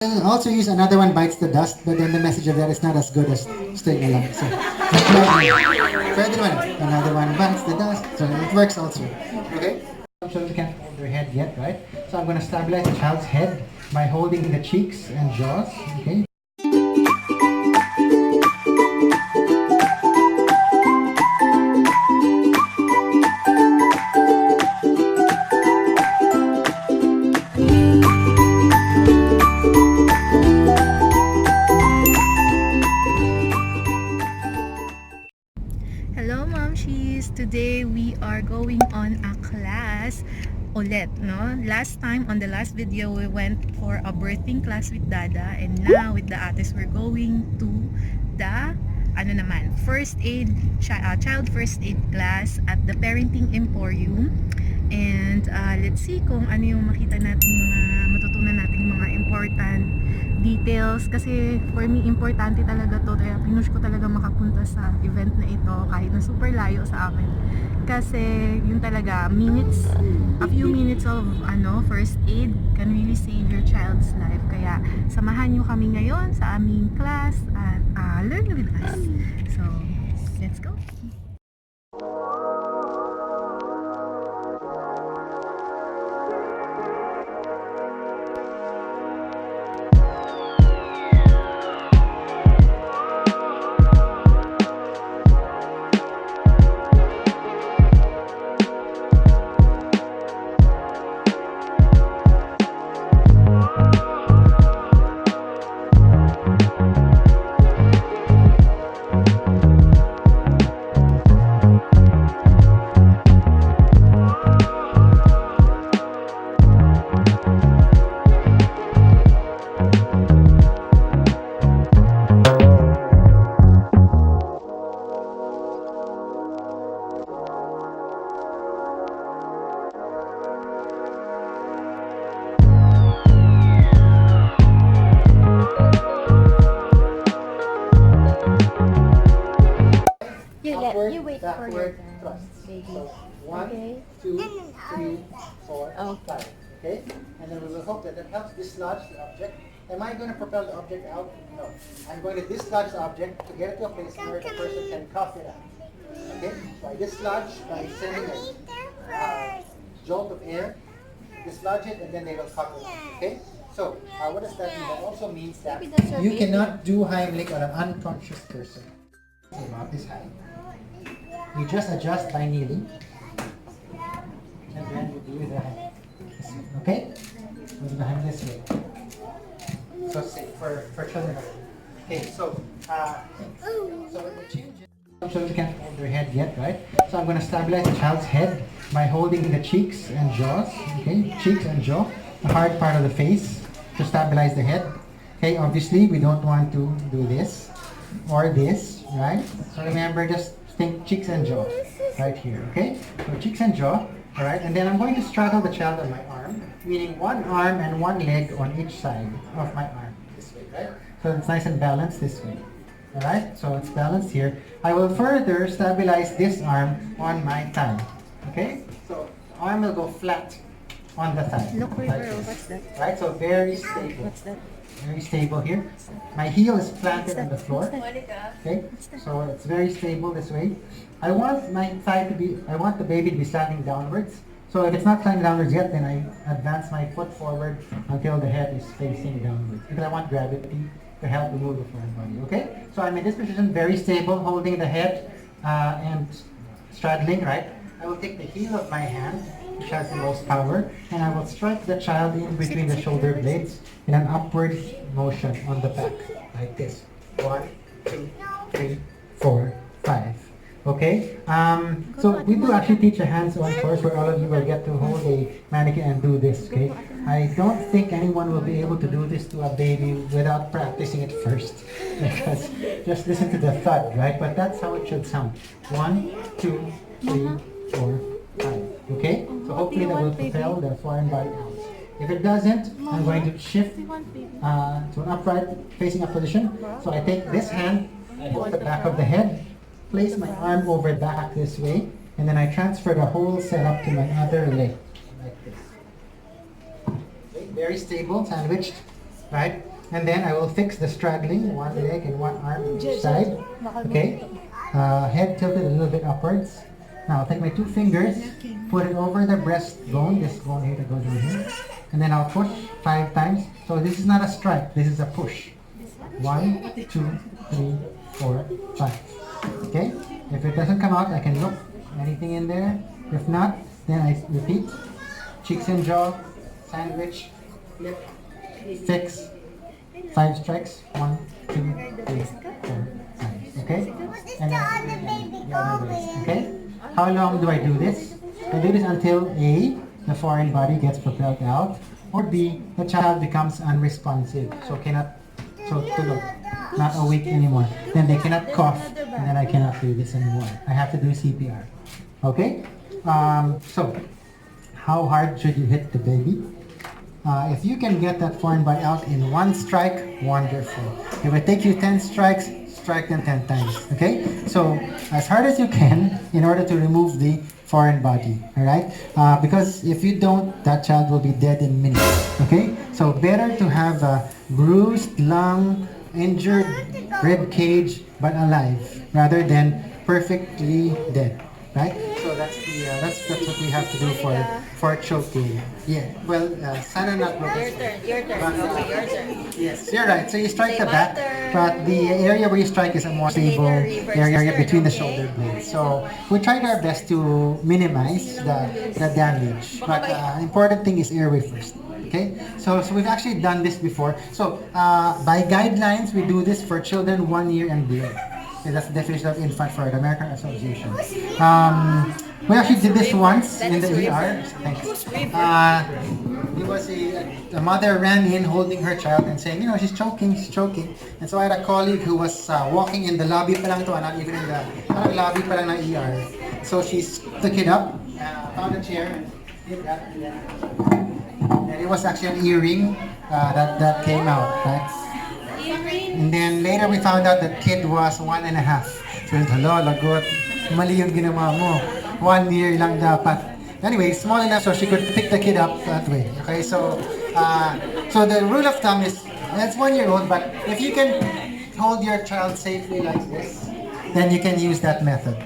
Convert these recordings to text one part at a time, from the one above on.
I'll also use another one bites the dust, but then the message of that is not as good as staying alive. So, pwede naman. Another one bites the dust. So it works also. Okay? Some children can't hold their head yet, right? So I'm going to stabilize the child's head by holding the cheeks and jaws. Okay? Hello Momshies! Today we are going on a class ulit, no? Last time, on the last video, we went for a birthing class with Dada, and now with the ates, we're going to the first aid, child first aid class at the Parenting Emporium. And let's see kung ano yung makita natin, matutunan natin mga important details, kasi for me importante talaga to, kaya pinush ko talaga makapunta sa event na ito kahit na super layo sa amin, kasi yun talaga, a few minutes of first aid can really save your child's life. Kaya samahan nyo kami ngayon sa aming class at learn with us. So let's go. You wait for your turn, baby. So 1, Okay. 2, 3, 4, Okay. 5. Okay? And then we will hope that that helps dislodge the object. Am I going to propel the object out? No. I'm going to dislodge the object to get it to a place where the person can cough it out. Okay? So I dislodge by sending a jolt of air, dislodge it, and then they will cough it out. Okay? So, what does that mean? That also means that Maybe that's your you baby. cannot do Heimlich on an unconscious person. So about this height. You just adjust by kneeling, and then you do the hand. Okay? Move the hand this way. So safe for children. Okay, so when we change it, some children can't hold their head yet, right? So I'm going to stabilize the child's head by holding the cheeks and jaws. Okay, cheeks and jaw, the hard part of the face, to stabilize the head. Okay, obviously we don't want to do this or this, right? So remember, just think cheeks and jaw right here. Okay, so cheeks and jaw. All right, and then I'm going to straddle the child on my arm, meaning one arm and one leg on each side of my arm, this way, right? So it's nice and balanced this way. All right, so it's balanced here. I will further stabilize this arm on my thigh. Okay, so the arm will go flat on the thigh. Look, like girl, this. what's that? Right, so very stable. What's that? Very stable here. My heel is planted on the floor. Monica. Okay, so it's very stable this way. I want my thigh to be, I want the baby to be standing downwards. So if it's not standing downwards yet, then I advance my foot forward until the head is facing downwards, because I want gravity to help move the foreign body. Okay, so I'm in this position, very stable, holding the head and straddling, right? I will take the heel of my hand, which has the most power, and I will strike the child in between the shoulder blades in an upward motion on the back, like this. 1, 2, 3, 4, 5. Okay? So we do actually teach a hands-on course where all of you will get to hold a mannequin and do this, okay? I don't think anyone will be able to do this to a baby without practicing it first. Because just listen to the thud, right? But that's how it should sound. 1, 2, 3, 4, 5. Okay? So hopefully that will propel the foreign body out. If it doesn't, I'm going to shift to an upright, facing up position. So I take this hand, I hold the back of the head, place my arm over back this way, and then I transfer the whole setup to my other leg, like this. Okay, very stable, sandwiched, right? And then I will fix the straddling, one leg and one arm on each side. Okay? Head tilted a little bit upwards. Now I'll take my two fingers, put it over the breastbone, this bone here that goes in here. And then I'll push 5 times. So this is not a strike, this is a push. 1, 2, 3, 4, 5. Okay? If it doesn't come out, I can look. Anything in there? If not, then I repeat. Cheeks and jaw, sandwich, lip, fix. 5 strikes. 1, 2, 3, 4, 5. Okay? And then the other ways. Okay? How long do I do this? I do this until A, the foreign body gets propelled out, or B, the child becomes unresponsive, so tulog, not awake anymore. Then they cannot cough, and then I cannot do this anymore. I have to do CPR. Okay? So, how hard should you hit the baby? If you can get that foreign body out in 1 strike, wonderful. If it takes you 10 strikes, strike them 10 times. Okay? So, as hard as you can in order to remove the foreign body. Alright? Because if you don't, that child will be dead in minutes. Okay? So, better to have a bruised lung, injured rib cage, but alive, rather than perfectly dead. Right? So that's what we have to do for choking. Yeah. Well, sana not broken. Your turn. Yes, you're right. So you strike the back, but the area where you strike is a more stable area between the shoulder blades. So we tried our best to minimize the damage. But important thing is airway first. Okay, so we've actually done this before. So by guidelines, we do this for children 1 year and below. Okay, that's the definition of infant for the American Association. We actually did this once in the ER. Thanks. It was a mother ran in holding her child and saying, she's choking. And so I had a colleague who was walking in the lobby pa lang to, not even in the lobby pa lang ng ER. So she took it up, found a chair, and did that. And it was actually an earring that came out, right? And then later we found out that kid was 1.5. So, hello, lagot. Mali yung ginawa mo. 1 year lang dapat. Anyway, small enough so she could pick the kid up that way. Okay, so the rule of thumb is, that's 1 year old, but if you can hold your child safely like this, then you can use that method.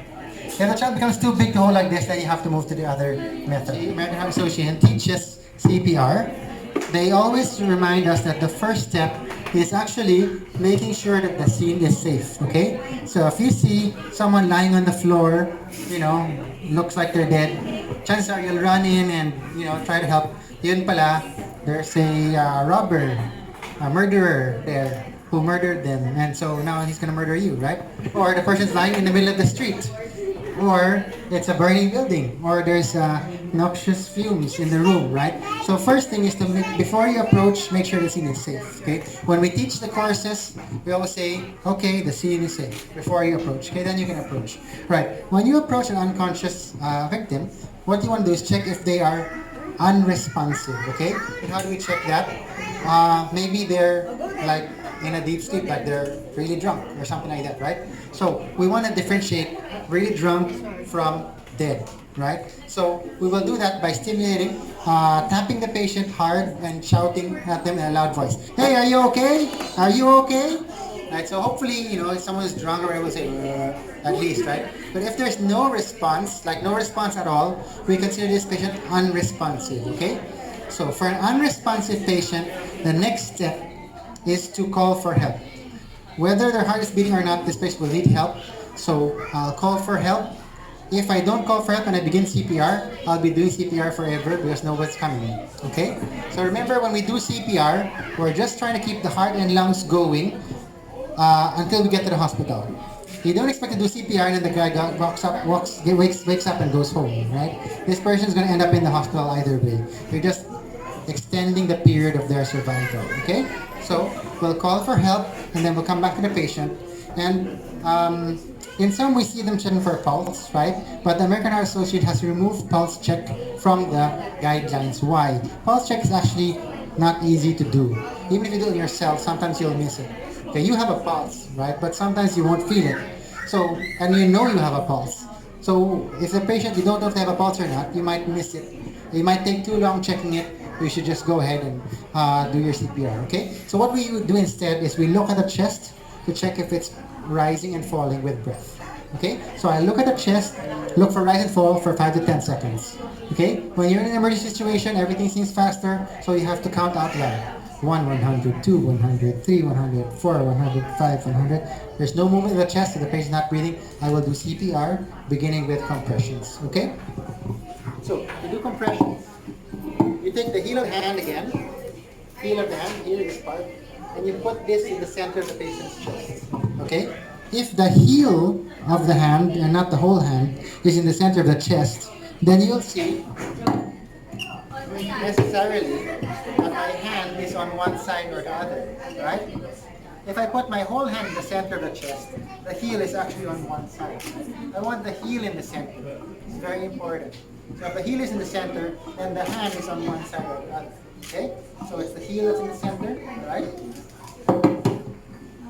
If the child becomes too big to hold like this, then you have to move to the other method. The American Heart Association teaches CPR. They always remind us that the first step is actually making sure that the scene is safe, okay? So if you see someone lying on the floor, looks like they're dead, chances are you'll run in and, try to help. Yun pala, there's a robber, a murderer there who murdered them, and so now he's gonna murder you, right? Or the person's lying in the middle of the street. Or it's a burning building, or there's noxious fumes in the room, right? So first thing is to before you approach, make sure the scene is safe, okay? When we teach the courses, we always say, okay, the scene is safe before you approach, okay? Then you can approach. Right, when you approach an unconscious victim, what you want to do is check if they are unresponsive, okay? And how do we check that? Maybe they're like in a deep sleep, like they're really drunk or something like that, right? So we want to differentiate really drunk from dead, right? So we will do that by stimulating, tapping the patient hard and shouting at them in a loud voice. Hey, are you okay? Are you okay? Right, so hopefully, if someone is drunk or I will say, at least, right? But if there's no response, like no response at all, we consider this patient unresponsive, okay? So for an unresponsive patient, the next step is to call for help. Whether their heart is beating or not, this patient will need help. So I'll call for help. If I don't call for help and I begin CPR, I'll be doing CPR forever because no one's coming in. Okay? So remember, when we do CPR, we're just trying to keep the heart and lungs going until we get to the hospital. You don't expect to do CPR and then the guy wakes up and goes home, right? This person is going to end up in the hospital either way. You're just extending the period of their survival. Okay? So we'll call for help and then we'll come back to the patient. And in some we see them checking for pulse, right? But the American Heart Association has removed pulse check from the guidelines. Why? Pulse check is actually not easy to do. Even if you do it yourself, sometimes you'll miss it. Okay, you have a pulse, right? But sometimes you won't feel it. So, and you have a pulse. So if the patient, you don't know if they have a pulse or not, you might miss it. You might take too long checking it. you should just go ahead and do your CPR, okay? So what we would do instead is we look at the chest to check if it's rising and falling with breath. Okay, so I look at the chest, look for rise and fall for 5 to 10 seconds. Okay, when you're in an emergency situation, everything seems faster, so you have to count out loud. 1, 100, 2, 100, 3, 100, 4, 100, 5, 100. There's no movement in the chest, so the patient's not breathing. I will do CPR, beginning with compressions. Okay? So, to do compressions, you take the heel of the hand again, heel of the hand, here in this part, and you put this in the center of the patient's chest. Okay? If the heel of the hand, and not the whole hand, is in the center of the chest, then you'll see necessarily that my hand is on one side or the other, right? If I put my whole hand in the center of the chest, the heel is actually on one side. I want the heel in the center. It's very important. So if the heel is in the center, then the hand is on one side or the other. Okay? So it's the heel that's in the center, right?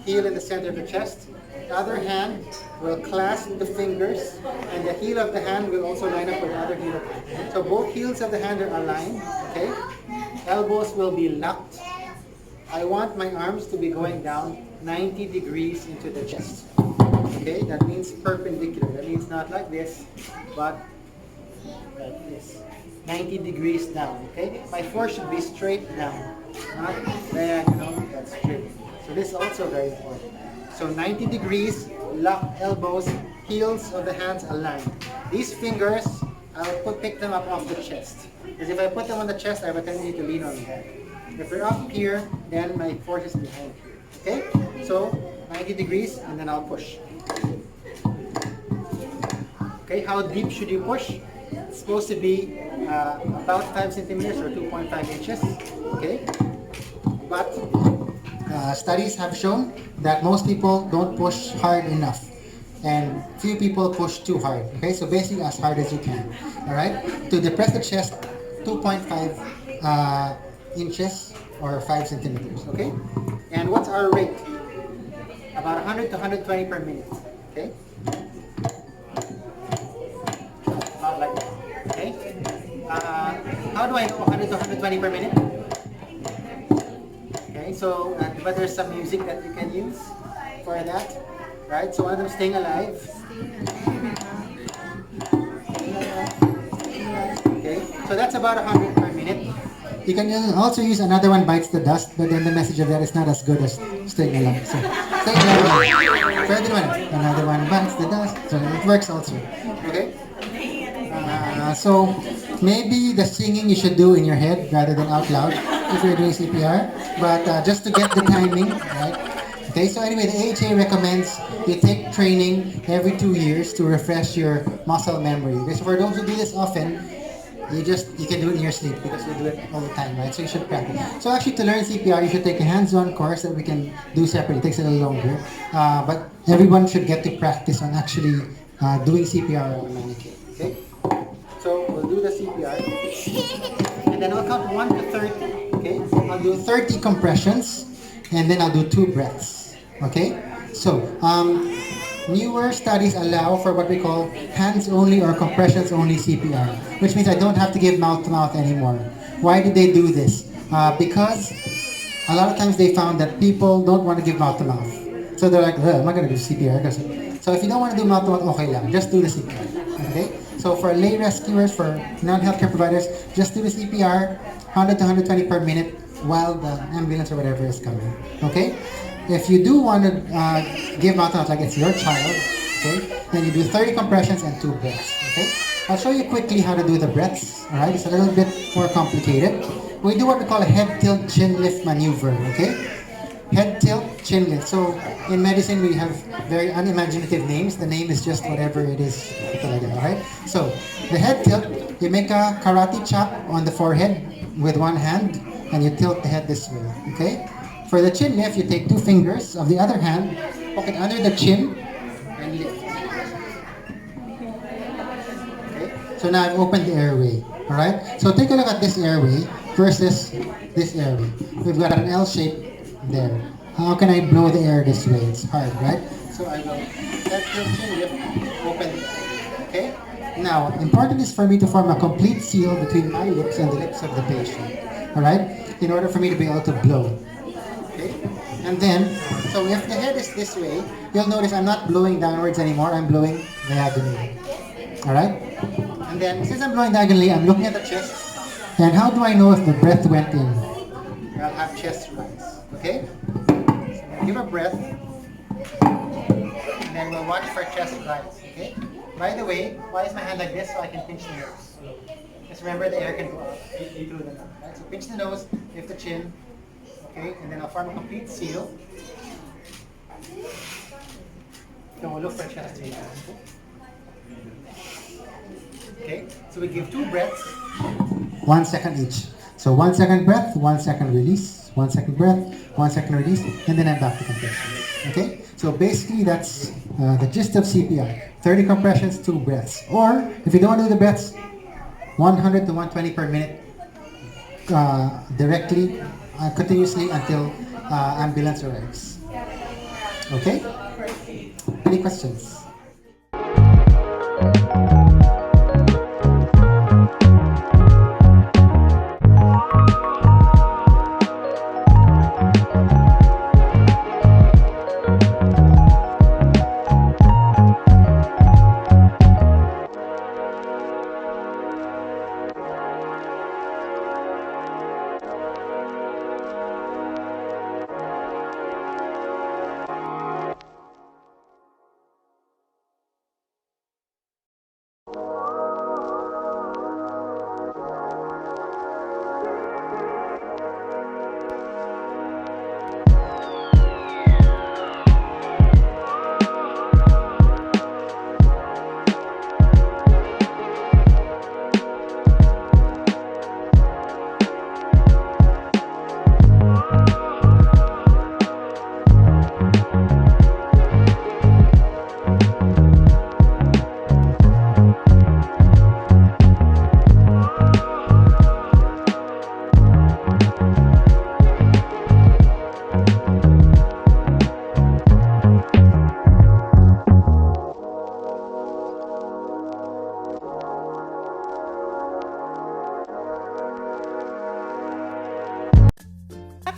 Heel in the center of the chest. The other hand will clasp the fingers, and the heel of the hand will also line up with the other heel. So both heels of the hand are aligned, okay? Elbows will be locked. I want my arms to be going down 90 degrees into the chest. Okay, that means perpendicular. That means not like this, but like this. 90 degrees down, okay? My force should be straight down, not diagonal, but straight. So this is also very important. So 90 degrees, locked elbows, heels of the hands aligned. These fingers, I will pick them up off the chest. Because if I put them on the chest, I have a tendency to lean on them. If they're up here, then my force is behind here. Okay? So 90 degrees, and then I'll push. Okay, how deep should you push? It's supposed to be about 5 centimeters or 2.5 inches. Okay? But studies have shown that most people don't push hard enough, and few people push too hard. Okay, so basically as hard as you can. All right, to depress the chest, 2.5 inches or 5 centimeters. Okay, and what's our rate? About 100 to 120 per minute. Okay, about like that. Okay, how do I know 100 to 120 per minute? Okay, so but there's some music that you can use for that, right? So one of them, Staying Alive. Okay, so that's about 100 per minute. You can also use Another One Bites the Dust, but then the message of that is not as good as Staying Alive. So Staying Alive. Third one, Another One Bites the Dust. So it works also. Okay. So maybe the singing you should do in your head rather than out loud if you're doing CPR, but just to get the timing, right? Okay, so anyway, the AHA recommends you take training every 2 years to refresh your muscle memory. Because for those who do this often, you can do it in your sleep because you do it all the time, right? So you should practice. So actually, to learn CPR, you should take a hands-on course that we can do separately. It takes a little longer, but everyone should get to practice on actually doing CPR on Manicare. Okay, so we'll do the CPR, and then I'll count 1 to 30. Okay, I'll do 30 compressions, and then I'll do 2 breaths. Okay, so newer studies allow for what we call hands-only or compressions-only CPR, which means I don't have to give mouth-to-mouth anymore. Why did they do this? Because a lot of times they found that people don't want to give mouth-to-mouth. So they're like, I'm not going to do CPR. So if you don't want to do mouth-to-mouth, okay lang, just do the CPR. Okay? So for lay rescuers, for non-healthcare providers, just do the CPR, 100 to 120 per minute while the ambulance or whatever is coming. Okay? If you do want to give mouth-to-mouth like it's your child, okay, then you do 30 compressions and 2 breaths. Okay? I'll show you quickly how to do the breaths. Alright? It's a little bit more complicated. We do what we call a head tilt chin lift maneuver. Okay? Head tilt, chin lift. So in medicine we have very unimaginative names. The name is just whatever it is. Alright? So the head tilt, you make a karate chop on the forehead with one hand and you tilt the head this way. Okay? For the chin lift, you take 2 fingers of the other hand, poke it under the chin and lift. Okay? So now I've opened the airway. Alright? So take a look at this airway versus this airway. We've got an L shape there. How can I blow the air this way? It's hard, right? So I will let the chin lift, open the air. Okay? Now, important is for me to form a complete seal between my lips and the lips of the patient. all right, in order for me to be able to blow. Okay, and then, so if the head is this way, you'll notice I'm not blowing downwards anymore, I'm blowing diagonally. All right, and then since I'm blowing diagonally, I'm looking at the chest, and how do I know if the breath went in? I'll have chest rise. Okay, so give a breath, and then we'll watch for chest rise. Okay. By the way, why is my hand like this? So I can pinch the nose. Just remember the air can go up through the nose. Right? So pinch the nose, lift the chin. Okay, and then I'll form a complete seal. So we'll look for chest rise. Okay, so we give 2 breaths. 1 second each. So 1 second breath, 1 second release, 1 second breath, 1 second release, and then I'm back to compression. Okay, so basically that's the gist of CPR. 30 compressions, 2 breaths. Or if you don't do the breaths, 100 to 120 per minute directly, continuously until ambulance arrives. Okay? Any questions?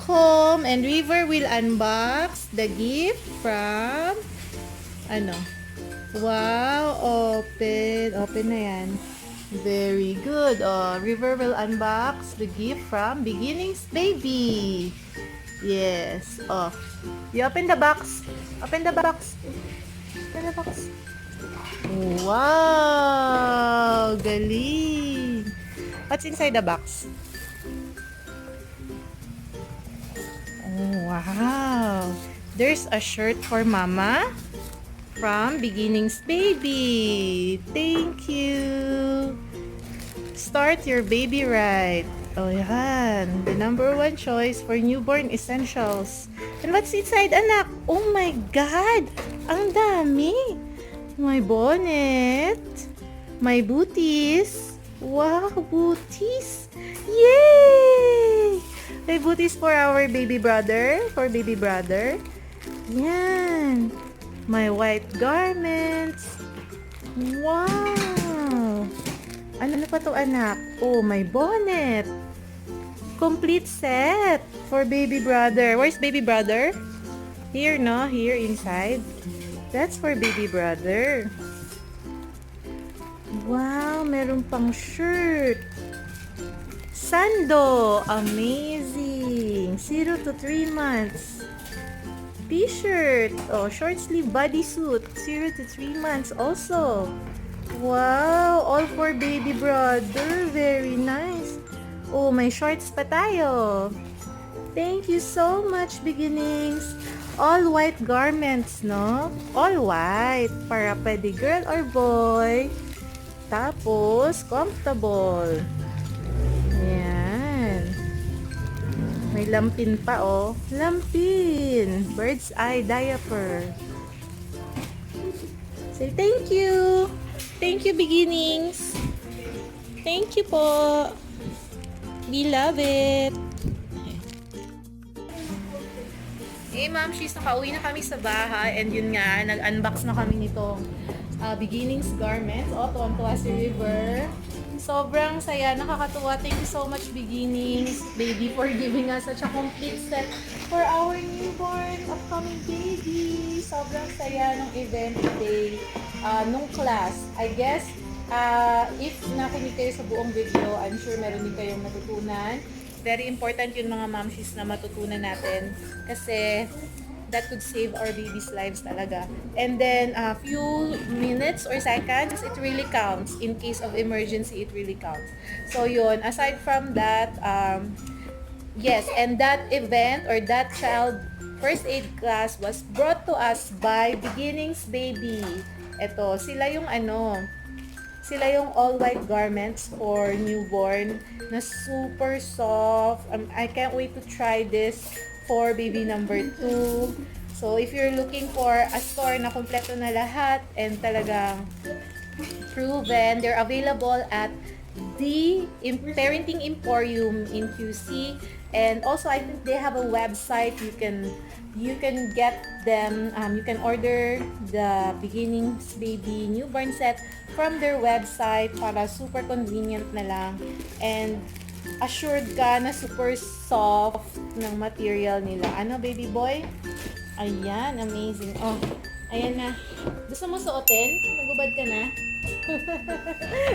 Home and River will unbox the gift from wow, open na yan. Very good. River will unbox the gift from Beginnings Baby. Yes. You open the box. Open the box. Open the box. Wow, galing. What's inside the box? Oh, wow. There's a shirt for Mama from Beginnings Baby. Thank you. Start your baby right. Oh, yan. The #1 choice for newborn essentials. And what's inside, anak? Oh my God! Ang dami! My bonnet. My booties. Wow, booties! Yay! May booties for our baby brother. For baby brother. Yan. My white garments. Wow! Ano pa to, anak? Oh, my bonnet. Complete set for baby brother. Where's baby brother? Here, no? Here, inside. That's for baby brother. Wow, meron pang shirt. Sando, amazing. 0 to 3 months. T-shirt, short sleeve bodysuit, 0 to 3 months also. Wow, all for baby brother. Very nice. Oh, may shorts pa tayo. Thank you so much, Beginnings. All white garments, no? All white. Para pwede girl or boy. Tapos, comfortable. Yan. May lampin pa, oh. Lampin. Bird's eye diaper. Say thank you. Thank you, Beginnings. Thank you po. We love it. Hey, Momshies, nakauwi na kami sa bahay and yun nga, nag-unbox na kami nitong Beginnings garments. Tuwan-tuwa si River. Sobrang saya, nakakatuwa. Thank you so much, Beginnings, baby, for giving us such a complete set for our newborn upcoming baby. Sobrang saya ng event today, nung class. I guess, if nakinig kayo sa buong video, I'm sure meron din kayong natutunan. Very important yun mga Momshies na matutunan natin kasi that could save our babies' lives talaga. And then, a few minutes or seconds, it really counts. In case of emergency, it really counts. So yun, aside from that, yes, and that event or that child first aid class was brought to us by Beginnings Baby. Ito, sila yung all-white garments for newborn na super soft. I can't wait to try this for baby number 2. So, if you're looking for a store na kompleto na lahat and talagang proven, they're available at the Parenting Emporium in QC. And also, I think they have a website. You can get them, you can order the Beginnings Baby newborn set from their website para super convenient na lang. And assured ka na super soft ng material nila. Ano, baby boy? Ayan, amazing. Oh, ayan na. Gusto mo suotin? Nagubad ka na?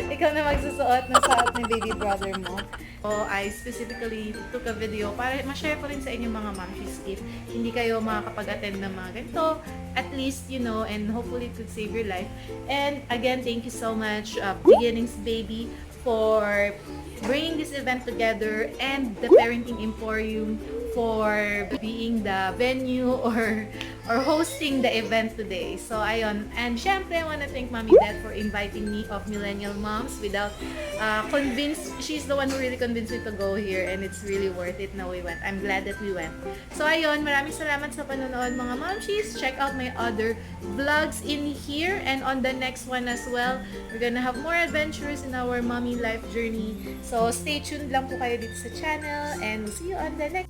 Ikaw na magsusuot ng suot ni baby brother mo. So, I specifically took a video para ma-share ko rin sa inyo mga Momshies if hindi kayo makakapag-attend ng mga ganito. At least, you know, and hopefully it could save your life. And again, thank you so much, Beginnings Baby, for bringing this event together and the Parenting Emporium for being the venue or hosting the event today. So, ayun. And syempre, I want to thank Mommy Dad for inviting me of Millennial Moms without she's the one who really convinced me to go here and it's really worth it na we went. I'm glad that we went. So, ayun. Maraming salamat sa panonood mga Momshies. Check out my other vlogs in here and on the next one as well. We're gonna have more adventures in our mommy life journey. So, stay tuned lang po kayo dito sa channel and we'll see you on the next